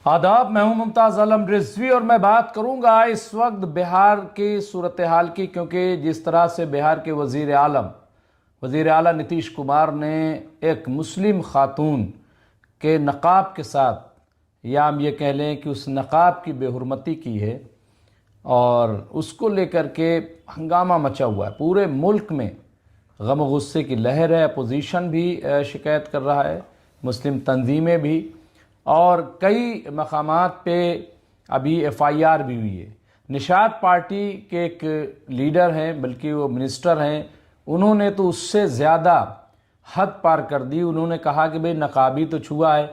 آداب، میں ہوں ممتاز عالم رضوی اور میں بات کروں گا اس وقت بہار کی صورتحال کی، کیونکہ جس طرح سے بہار کے وزیر اعلیٰ نتیش کمار نے ایک مسلم خاتون کے نقاب کے ساتھ، یا ہم یہ کہہ لیں کہ اس نقاب کی بے حرمتی کی ہے، اور اس کو لے کر کے ہنگامہ مچا ہوا ہے۔ پورے ملک میں غم و غصے کی لہر ہے، اپوزیشن بھی شکایت کر رہا ہے، مسلم تنظیمیں بھی، اور کئی مقامات پہ ابھی ایف آئی آر بھی ہوئی ہے۔ نشاط پارٹی کے ایک لیڈر ہیں، بلکہ وہ منسٹر ہیں، انہوں نے تو اس سے زیادہ حد پار کر دی۔ انہوں نے کہا کہ بھئی نقابی تو چھوا ہے،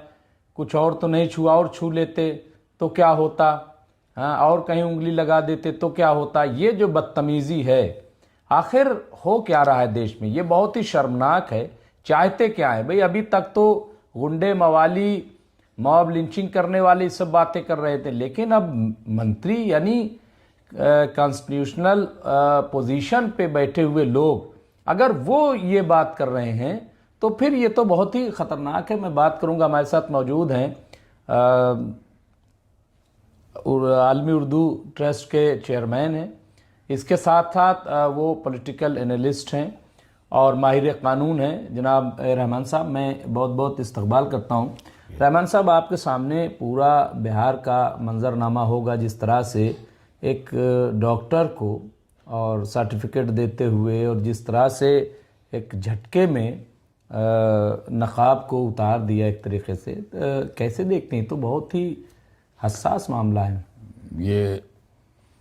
کچھ اور تو نہیں چھوا، اور چھو لیتے تو کیا ہوتا، اور کہیں انگلی لگا دیتے تو کیا ہوتا۔ یہ جو بدتمیزی ہے، آخر ہو کیا رہا ہے دیش میں، یہ بہت ہی شرمناک ہے۔ چاہتے کیا ہے بھئی؟ ابھی تک تو غنڈے موالی، موب لنچنگ کرنے والی سب باتیں کر رہے تھے، لیکن اب منتری یعنی کانسٹیٹیوشنل پوزیشن پہ بیٹھے ہوئے لوگ اگر وہ یہ بات کر رہے ہیں تو پھر یہ تو بہت ہی خطرناک ہے۔ میں بات کروں گا، ہمارے ساتھ موجود ہیں عالمی اردو ٹرسٹ کے چیئرمین ہیں، اس کے ساتھ ساتھ وہ پولیٹیکل انالسٹ ہیں اور ماہر قانون ہیں، جناب رحمان صاحب۔ میں بہت بہت استقبال کرتا ہوں۔ رحمان صاحب، آپ کے سامنے پورا بہار کا منظرنامہ ہوگا، جس طرح سے ایک ڈاکٹر کو اور سرٹیفکیٹ دیتے ہوئے، اور جس طرح سے ایک جھٹکے میں نقاب کو اتار دیا ایک طریقے سے، کیسے دیکھتے ہیں؟ تو بہت ہی حساس معاملہ ہے۔ یہ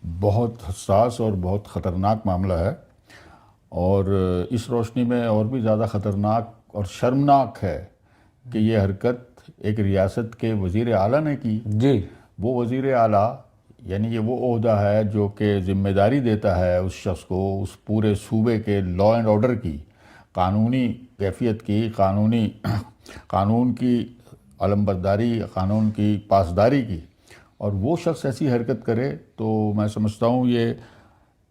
بہت حساس اور بہت خطرناک معاملہ ہے، اور اس روشنی میں اور بھی زیادہ خطرناک اور شرمناک ہے کہ یہ حرکت ایک ریاست کے وزیر اعلیٰ نے کی۔ جی، وہ وزیر اعلیٰ یعنی یہ وہ عہدہ ہے جو کہ ذمہ داری دیتا ہے اس شخص کو اس پورے صوبے کے لا اینڈ آرڈر کی، قانونی کیفیت کی، قانون کی علمبرداری، قانون کی پاسداری کی، اور وہ شخص ایسی حرکت کرے تو میں سمجھتا ہوں یہ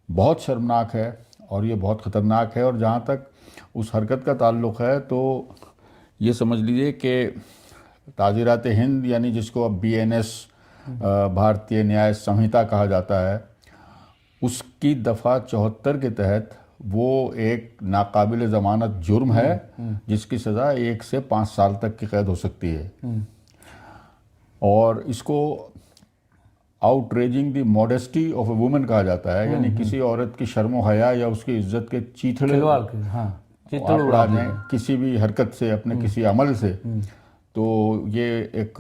بہت شرمناک ہے اور یہ بہت خطرناک ہے۔ اور جہاں تک اس حرکت کا تعلق ہے تو یہ سمجھ لیجئے کہ تعزیرات ہند، یعنی جس کو اب بی این ایس بھارتیہ نیائے سمہتا کہا جاتا ہے، اس کی دفعہ 74 کے تحت وہ ایک ناقابل ضمانت جرم ہے جس کی سزا 1 سے 5 سال تک کی قید ہو سکتی ہے، اور اس کو out raging the modesty of a woman کہا جاتا ہے، یعنی کسی عورت کی شرم و حیا یا اس کی عزت کے چیتڑے اڑا دیں کسی بھی حرکت سے، اپنے کسی عمل سے، تو یہ ایک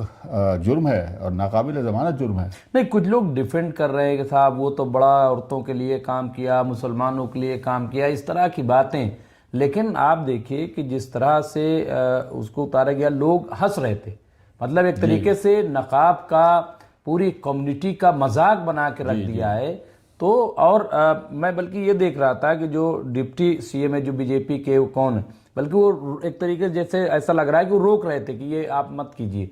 جرم ہے اور ناقابل ضمانت جرم ہے۔ نہیں، کچھ لوگ ڈیفینڈ کر رہے ہیں کہ صاحب وہ تو بڑا عورتوں کے لیے کام کیا، مسلمانوں کے لیے کام کیا، اس طرح کی باتیں، لیکن آپ دیکھیے کہ جس طرح سے اس کو اتارا گیا، لوگ ہنس رہے تھے، مطلب ایک طریقے سے نقاب کا پوری کمیونٹی کا مذاق بنا کے رکھ دیا ہے۔ تو اور میں بلکہ یہ دیکھ رہا تھا کہ جو ڈپٹی سی ایم ہے، جو بی جے پی کے، وہ کون ہے، بلکہ وہ ایک طریقے سے جیسے ایسا لگ رہا ہے کہ وہ روک رہے تھے کہ یہ آپ مت کیجیے۔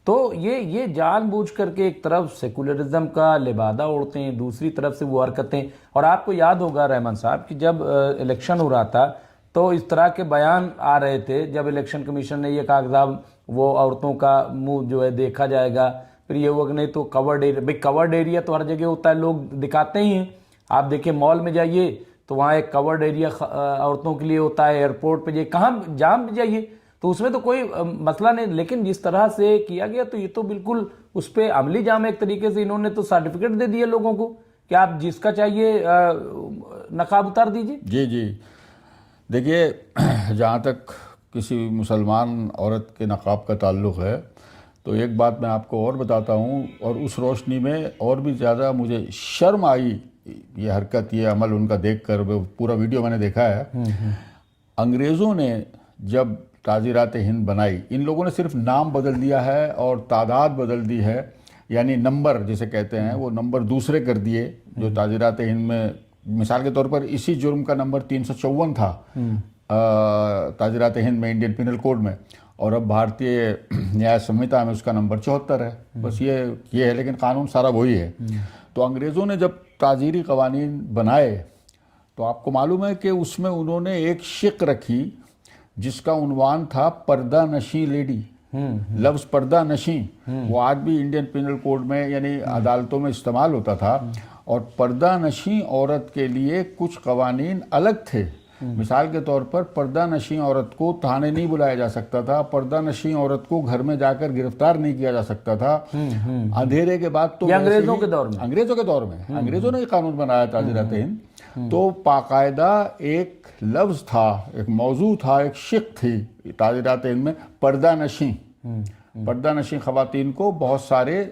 تو یہ جان بوجھ کر کے ایک طرف سیکولرزم کا لبادہ اوڑھتے ہیں، دوسری طرف سے وہ حرکتیں۔ اور آپ کو یاد ہوگا رحمان صاحب کہ جب الیکشن ہو رہا تھا تو اس طرح کے بیان آ رہے تھے، جب الیکشن کمیشن نے یہ کہا کہ صاحب وہ عورتوں کا منہ جو ہے دیکھا جائے گا، پھر یہ ہوا کہ نہیں تو کورڈ ایریا، بھئی کورڈ ایریا تو ہر جگہ ہوتا ہے، لوگ دکھاتے ہی ہیں۔ آپ دیکھیں مال میں جائیے تو وہاں ایک کورڈ ایریا عورتوں کے لیے ہوتا ہے، ایئرپورٹ پہ جائیے، کہاں جہاں بھی جائیے، تو اس میں تو کوئی مسئلہ نہیں، لیکن جس طرح سے کیا گیا تو یہ تو بالکل اس پہ عملی جام ایک طریقے سے انہوں نے تو سرٹیفکیٹ دے دیے لوگوں کو کہ آپ جس کا چاہیے نقاب اتار دیجیے۔ جی دیکھیے، جہاں تک کسی مسلمان عورت کے نقاب کا تعلق ہے تو ایک بات میں آپ کو اور بتاتا ہوں، اور اس روشنی میں اور بھی زیادہ مجھے شرم آئی یہ حرکت، یہ عمل ان کا دیکھ کر، پورا ویڈیو میں نے دیکھا ہے۔ انگریزوں نے جب تعزیرات ہند بنائی، ان لوگوں نے صرف نام بدل دیا ہے اور تعداد بدل دی ہے، یعنی نمبر جسے کہتے ہیں وہ نمبر دوسرے کر دیے۔ جو تعزیرات ہند میں مثال کے طور پر اسی جرم کا نمبر 354 تھا تعزیرات ہند میں، انڈین پینل کوڈ میں، اور اب بھارتیہ نیائے سمہتا میں اس کا نمبر 74 ہے۔ بس یہ ہے، لیکن قانون سارا وہی ہے۔ تو انگریزوں نے جب تعزیری قوانین بنائے تو آپ کو معلوم ہے کہ اس میں انہوں نے ایک شق رکھی جس کا عنوان تھا پردہ نشیں لیڈی، لفظ پردہ نشیں وہ آج بھی انڈین پینل کوڈ میں یعنی عدالتوں میں استعمال ہوتا تھا، اور پردہ نشیں عورت کے لیے کچھ قوانین الگ تھے۔ مثال کے طور پر پردہ نشیں عورت کو تھانے نہیں بلایا جا سکتا تھا، پردہ نشیں عورت کو گھر میں جا کر گرفتار نہیں کیا جا سکتا تھا۔ اندھیرے کے بعد تو انگریزوں کے دور میں انگریزوں نے یہ قانون بنایا تعزیرات ہند، تو باقاعدہ ایک لفظ تھا، ایک موضوع تھا، ایک شق تھی تعزیرات ہند میں پردہ نشیں۔ پردہ نشیں خواتین کو بہت سارے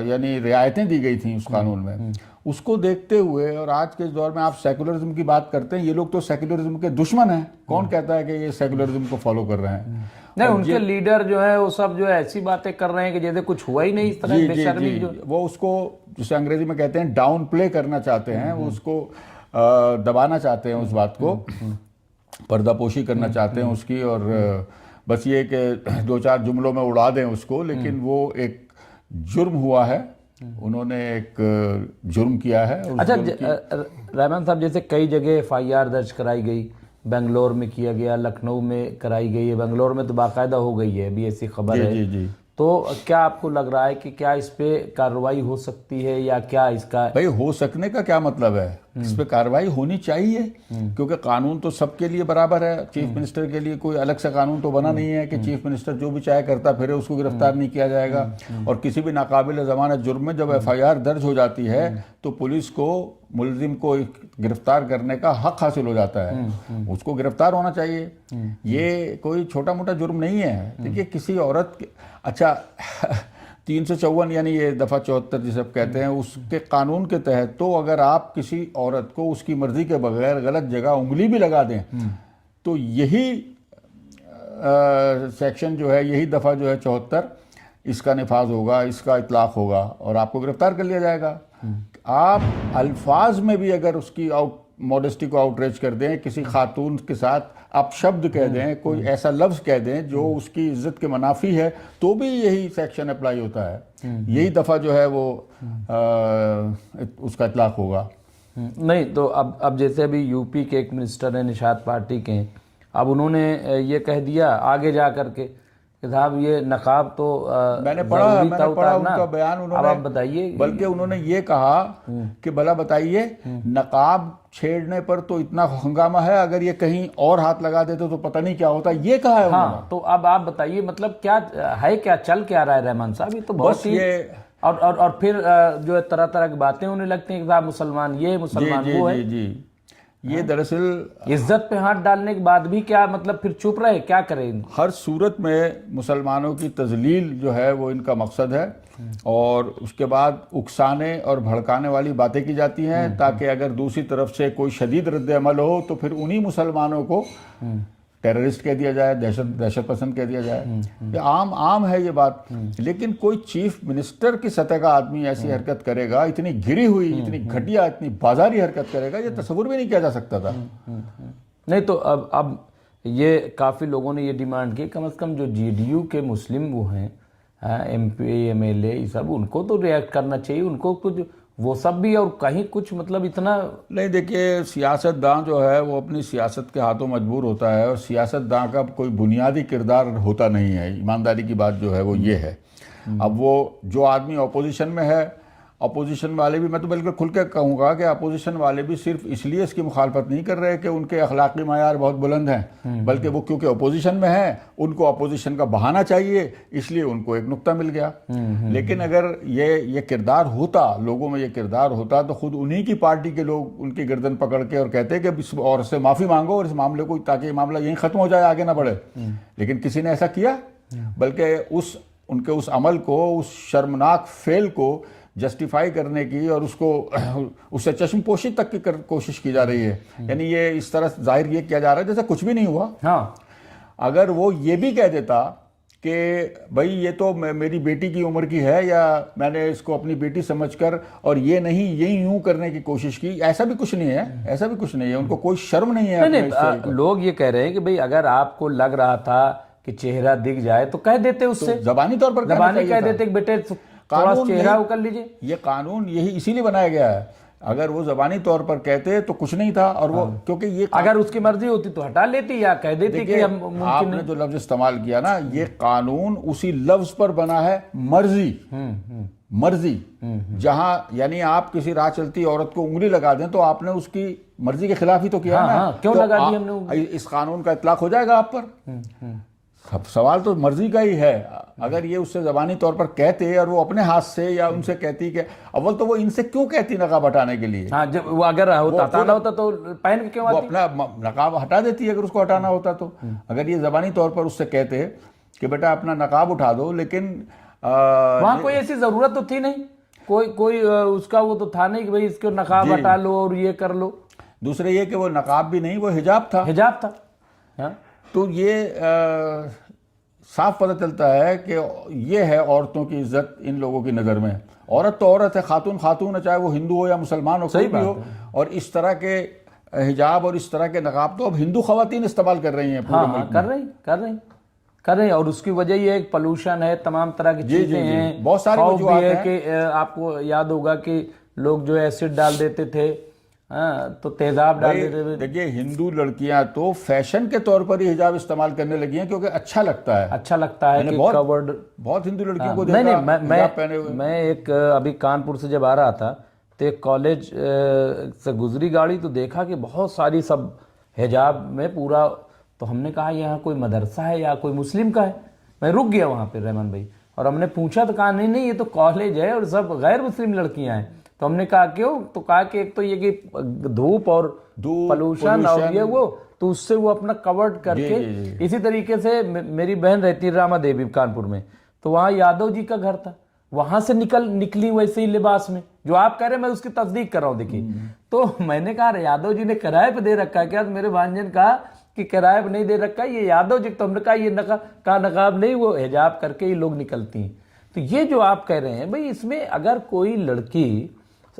یعنی رعایتیں دی گئی تھیں اس قانون میں۔ اس کو دیکھتے ہوئے، اور آج کے اس دور میں آپ سیکولرزم کی بات کرتے ہیں، یہ لوگ تو سیکولرزم کے دشمن ہیں۔ کون کہتا ہے کہ یہ سیکولرزم کو فالو کر رہے ہیں؟ نہیں، ان کے لیڈر جو ہے وہ سب جو ہے ایسی باتیں کر رہے ہیں کہ جیسے کچھ ہوا ہی نہیں، اس طرح بے شرمی جو وہ اس کو جسے انگریزی میں کہتے ہیں ڈاؤن پلے کرنا چاہتے ہیں، وہ اس کو دبانا چاہتے ہیں، اس بات کو پردہ پوشی کرنا چاہتے ہیں اس کی، اور بس یہ کہ دو چار جملوں میں اڑا دیں اس کو، لیکن وہ ایک جرم ہوا ہے، انہوں نے ایک جرم کیا ہے۔ اچھا رحمان صاحب، جیسے کئی جگہ FIR درج کرائی گئی، بنگلور میں کیا گیا، لکھنؤ میں کرائی گئی ہے، بنگلور میں تو باقاعدہ ہو گئی ہے، ابھی ایسی خبر ہے۔ جی تو کیا آپ کو لگ رہا ہے کہ کیا اس پہ کارروائی ہو سکتی ہے، یا کیا اس کا بھائی ہو سکنے کا کیا مطلب ہے؟ اس پہ کارروائی ہونی چاہیے، کیونکہ قانون تو سب کے لیے برابر ہے۔ چیف منسٹر کے لیے کوئی الگ سے قانون تو بنا نہیں ہے کہ چیف منسٹر جو بھی چاہے کرتا پھرے، اس کو گرفتار نہیں کیا جائے گا۔ اور کسی بھی ناقابل ضمانت جرم میں جب FIR درج ہو جاتی ہے تو پولیس کو ملزم کو گرفتار کرنے کا حق حاصل ہو جاتا ہے، اس کو گرفتار ہونا چاہیے۔ یہ کوئی چھوٹا موٹا جرم نہیں ہے۔ دیکھیے کسی عورت اچھا 354 یعنی یہ دفعہ 74 جسے آپ کہتے ہیں، اس کے قانون کے تحت تو اگر آپ کسی عورت کو اس کی مرضی کے بغیر غلط جگہ انگلی بھی لگا دیں تو یہی سیکشن جو ہے، یہی دفعہ جو ہے 74، اس کا نفاذ ہوگا، اس کا اطلاق ہوگا اور آپ کو گرفتار کر لیا جائے گا۔ آپ الفاظ میں بھی اگر اس کی موڈسٹی کو آؤٹریج کر دیں، کسی خاتون کے ساتھ آپ شبد کہہ دیں، کوئی ایسا لفظ کہہ دیں جو اس کی عزت کے منافی ہے، تو بھی یہی سیکشن اپلائی ہوتا ہے، یہی دفعہ جو ہے وہ اس کا اطلاق ہوگا۔ نہیں تو اب جیسے ابھی UP کے ایک منسٹر ہیں نشاد پارٹی کے، اب انہوں نے یہ کہہ دیا آگے جا کر کے کہ صاحب یہ نقاب تو میں نے پڑھا ان کا بیان، اب آپ بتائیے۔ بلکہ انہوں نے یہ کہا کہ بھلا بتائیے نقاب چھیڑنے پر تو اتنا ہنگامہ ہے، اگر یہ کہیں اور ہاتھ لگا دیتے تو پتہ نہیں کیا ہوتا، یہ کہا ہے انہوں نے۔ ہاں تو اب آپ بتائیے مطلب کیا ہے، کیا چل کیا رہا ہے رحمان صاحب؟ یہ تو بہت ہی اور پھر جو ہے طرح طرح کی باتیں ہونے لگتی ہیں کہ صاحب مسلمان یہ مسلمان وہ ہے۔ جی یہ دراصل عزت پہ ہاتھ ڈالنے کے بعد بھی کیا مطلب پھر چپ رہے، کیا کریں؟ ہر صورت میں مسلمانوں کی تذلیل جو ہے وہ ان کا مقصد ہے، اور اس کے بعد اکسانے اور بھڑکانے والی باتیں کی جاتی ہیں تاکہ اگر دوسری طرف سے کوئی شدید رد عمل ہو تو پھر انہی مسلمانوں کو ٹیررسٹ کہہ دیا جائے، دہشت پسند کہہ دیا جائے۔ یہ عام ہے یہ بات، لیکن کوئی چیف منسٹر کی سطح کا آدمی ایسی حرکت کرے گا، اتنی گری ہوئی، اتنی گھٹیا، اتنی بازاری حرکت کرے گا، یہ تصور بھی نہیں کیا جا سکتا تھا۔ نہیں تو اب یہ کافی لوگوں نے یہ ڈیمانڈ کی کم از کم جو GDU کے مسلم وہ ہیں MP MLA یہ سب، ان کو تو ریئیکٹ کرنا چاہیے، ان کو کچھ وہ سب بھی، اور کہیں کچھ مطلب اتنا نہیں۔ دیکھیے سیاست داں جو ہے وہ اپنی سیاست کے ہاتھوں مجبور ہوتا ہے، اور سیاست داں کا کوئی بنیادی کردار ہوتا نہیں ہے، ایمانداری کی بات جو ہے وہ یہ ہے۔ اب وہ جو آدمی اپوزیشن میں ہے، اپوزیشن والے بھی، میں تو بالکل کھل کے کہوں گا کہ اپوزیشن والے بھی صرف اس لیے اس کی مخالفت نہیں کر رہے کہ ان کے اخلاقی معیار بہت بلند ہیں، بلکہ وہ کیونکہ اپوزیشن میں ہیں، ان کو اپوزیشن کا بہانہ چاہیے، اس لیے ان کو ایک نقطہ مل گیا۔ لیکن اگر یہ کردار ہوتا، لوگوں میں یہ کردار ہوتا، تو خود انہی کی پارٹی کے لوگ ان کی گردن پکڑ کے اور کہتے کہ اس عورت سے معافی مانگو اور اس معاملے کو، تاکہ یہ معاملہ یہیں ختم ہو جائے، آگے نہ بڑھے۔ لیکن کسی نے ایسا کیا، بلکہ ان کے اس عمل کو، اس شرمناک فعل کو جسٹیفائی کرنے کی اور اس سے چشم پوشی تک کی کوشش کی جا رہی ہے۔ یعنی یہ اس طرح ظاہر یہ کیا جا رہا ہے جیسے کچھ بھی نہیں ہوا۔ ہاں اگر وہ یہ بھی کہہ دیتا کہ بھائی یہ تو میری بیٹی کی عمر کی ہے، یا میں نے اس کو اپنی بیٹی سمجھ کر اور یہ نہیں یہی یوں کرنے کی کوشش کی، ایسا بھی کچھ نہیں ہے، ایسا بھی کچھ نہیں ہے، ان کو کوئی شرم نہیں ہے۔ لوگ یہ کہہ رہے ہیں کہ بھئی اگر آپ کو لگ رہا تھا کہ چہرہ دکھ جائے تو کہہ دیتے، اس سے زبانی طور پر کہہ دیتے کہ بیٹے تھوڑا چہرہ کر لیجئے۔ یہ قانون یہی اسی لیے بنایا گیا ہے اگر وہ زبانی طور پر کہتے تو کچھ نہیں تھا، اور وہ کیونکہ یہ اگر اس کی مرضی ہوتی تو ہٹا لیتی یا کہہ دیتی کہ ہم آپ نے جو لفظ استعمال کیا نا، یہ قانون اسی لفظ پر بنا ہے، مرضی، مرضی، جہاں یعنی آپ کسی راہ چلتی عورت کو انگلی لگا دیں تو آپ نے اس کی مرضی کے خلاف ہی تو کیا نا، کیوں تو لگا دی ہم نے؟ اس قانون کا اطلاق ہو جائے گا آپ پر؟ سوال تو مرضی کا ہی ہے۔ اگر یہ اس سے زبانی طور پر کہتے اور وہ اپنے ہاتھ سے یا ان سے کہتی کہ اول تو وہ ان سے کیوں کہتی نقاب ہٹانے کے لیے؟ ہاں، جب وہ اگر ہٹانا ہوتا تو پہن کے کیوں وہ آتی؟ اپنا نقاب ہٹا دیتی اگر اس کو ہٹانا ہوتا تو۔ اگر یہ زبانی طور پر اس سے کہتے کہ بیٹا اپنا نقاب اٹھا دو، لیکن وہاں کوئی ایسی ضرورت تو تھی نہیں، کوئی اس کا وہ تو تھا نہیں کہ بھئی اس کو نقاب ہٹا لو اور یہ کر لو۔ دوسرے یہ کہ وہ نقاب بھی نہیں، وہ حجاب تھا، حجاب تھا۔ تو یہ صاف پتہ چلتا ہے کہ یہ ہے عورتوں کی عزت ان لوگوں کی نظر میں۔ عورت تو عورت ہے، خاتون خاتون ہے، چاہے وہ ہندو ہو یا مسلمان ہو، کوئی بھی ہو۔ اور اس طرح کے حجاب اور اس طرح کے نقاب تو اب ہندو خواتین استعمال کر رہی ہیں پورے ملک میں۔ کر رہے ہیں، اور اس کی وجہ یہ ایک پولوشن ہے، تمام طرح کی چیزیں ہیں، بہت ساری وجوہات ہیں کہ آپ کو یاد ہوگا کہ لوگ جو ایسڈ ڈال دیتے تھے، تو تیزاب ڈال دیتے تھے۔ دیکھیے ہندو لڑکیاں تو فیشن کے طور پر ہی حجاب استعمال کرنے لگی ہیں، کیونکہ اچھا لگتا ہے، اچھا لگتا ہے کہ کورڈ۔ بہت ہندو لڑکیوں کو نہیں دیکھا نہیں، حجاب پہنے ہوئے۔ میں ایک ابھی کانپور سے جب آ رہا تھا تو ایک کالج سے گزری گاڑی تو دیکھا کہ بہت ساری سب حجاب میں پورا، تو ہم نے کہا یہاں کوئی مدرسہ ہے یا کوئی مسلم کا ہے؟ میں رک گیا وہاں پہ رحمان بھائی، اور ہم نے پوچھا تو کہا نہیں یہ تو کالج ہے اور سب غیر مسلم لڑکیاں ہیں۔ تو ہم نے کہا کیوں؟ تو کہا کہ ایک تو یہ کہ دھوپ اور پولوشن اور یہ وہ، تو اس سے وہ اپنا کورڈ کر کے۔ اسی طریقے سے میری بہن رہتی راما دیوی کانپور میں، تو وہاں یادو جی کا گھر تھا، وہاں سے نکلی ویسے ہی لباس میں جو آپ کہہ رہے ہیں، میں اس کی تصدیق کر رہا ہوں۔ دیکھیے، تو میں نے کہا یادو جی نے کرائے پہ دے رکھا ہے کیا؟ میرے بھانجن کہا کہ کرائے پہ نہیں دے رکھا، یہ یادو جی۔ تو ہم نے کہا یہ نقاب نہیں، وہ حجاب کر کے ہی لوگ نکلتی ہیں۔ تو یہ جو آپ کہہ رہے ہیں بھئی، اس میں اگر کوئی لڑکی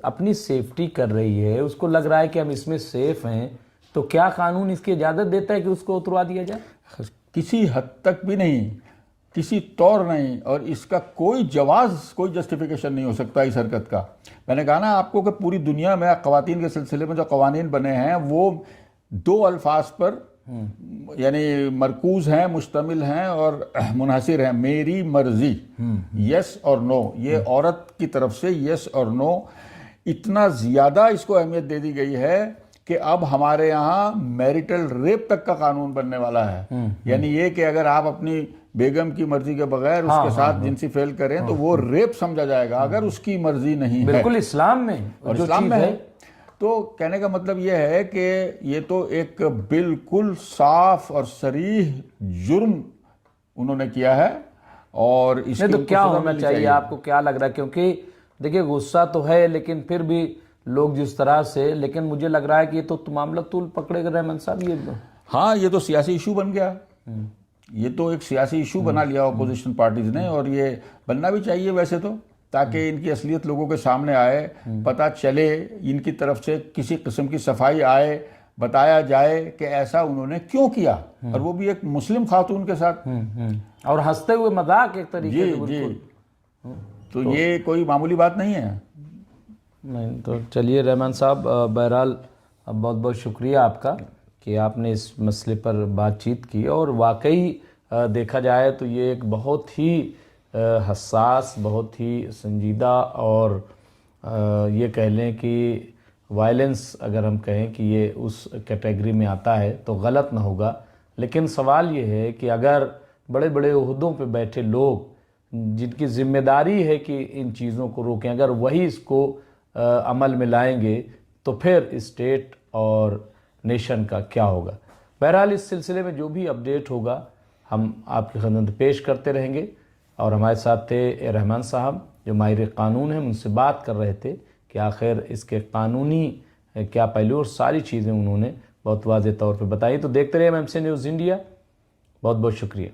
اپنی سیفٹی کر رہی ہے، اس کو لگ رہا ہے کہ ہم اس میں سیف ہیں، تو کیا قانون اس کی اجازت دیتا ہے کہ اس کو اتروا دیا جائے؟ کسی حد تک بھی نہیں، کسی طور نہیں، اور اس کا کوئی جواز، کوئی جسٹیفیکیشن نہیں ہو سکتا اس حرکت کا۔ میں نے کہا نا آپ کو کہ پوری دنیا میں خواتین کے سلسلے میں جو قوانین بنے ہیں وہ دو الفاظ پر یعنی مرکوز ہیں، مشتمل ہیں اور منحصر ہیں: میری مرضی، یس اور نو۔ یہ عورت کی طرف سے یس اور نو اتنا زیادہ اس کو اہمیت دے دی گئی ہے کہ اب ہمارے یہاں میریٹل ریپ تک کا قانون بننے والا ہے۔ یعنی یہ کہ اگر آپ اپنی بیگم کی مرضی کے بغیر اس کے ساتھ جنسی فعل کریں تو وہ ریپ سمجھا جائے گا اگر اس کی مرضی نہیں ہے۔ بالکل اسلام میں، اور اسلام میں ہے۔ تو کہنے کا مطلب یہ ہے کہ یہ تو ایک بالکل صاف اور صریح جرم انہوں نے کیا ہے، اور اس تو کیا ہونا چاہیے؟ آپ کو کیا لگ رہا ہے؟ کیونکہ دیکھیں غصہ تو ہے، لیکن پھر بھی لوگ جس طرح سے، لیکن مجھے لگ رہا ہے کہ یہ تو معاملہ طول پکڑے گا رحمان صاحب۔ یہ ہاں، یہ تو سیاسی ایشو بن گیا، یہ تو ایک سیاسی ایشو بنا لیا اپوزیشن پارٹیز نے، اور یہ بننا بھی چاہیے ویسے تو، تاکہ ان کی اصلیت لوگوں کے سامنے آئے، پتہ چلے، ان کی طرف سے کسی قسم کی صفائی آئے، بتایا جائے کہ ایسا انہوں نے کیوں کیا، اور وہ بھی ایک مسلم خاتون کے ساتھ، اور ہنستے ہوئے مذاق ایک طریقے سے۔ جی، تو یہ کوئی معمولی بات نہیں ہے۔ نہیں تو چلیے رحمان صاحب، بہرحال بہت بہت شکریہ آپ کا کہ آپ نے اس مسئلے پر بات چیت کی، اور واقعی دیکھا جائے تو یہ ایک بہت ہی حساس، بہت ہی سنجیدہ، اور یہ کہہ لیں کہ وائلنس اگر ہم کہیں کہ یہ اس کیٹیگری میں آتا ہے تو غلط نہ ہوگا۔ لیکن سوال یہ ہے کہ اگر بڑے بڑے عہدوں پہ بیٹھے لوگ جن کی ذمہ داری ہے کہ ان چیزوں کو روکیں، اگر وہی اس کو عمل میں لائیں گے تو پھر اسٹیٹ اور نیشن کا کیا ہوگا؟ بہرحال اس سلسلے میں جو بھی اپڈیٹ ہوگا ہم آپ کی خدمت پیش کرتے رہیں گے، اور ہمارے ساتھ تھے رحمان صاحب جو ماہر قانون ہیں، ان سے بات کر رہے تھے کہ آخر اس کے قانونی کیا پہلو، اور ساری چیزیں انہوں نے بہت واضح طور پہ بتائی۔ تو دیکھتے رہے MMC نیوز انڈیا، بہت بہت شکریہ۔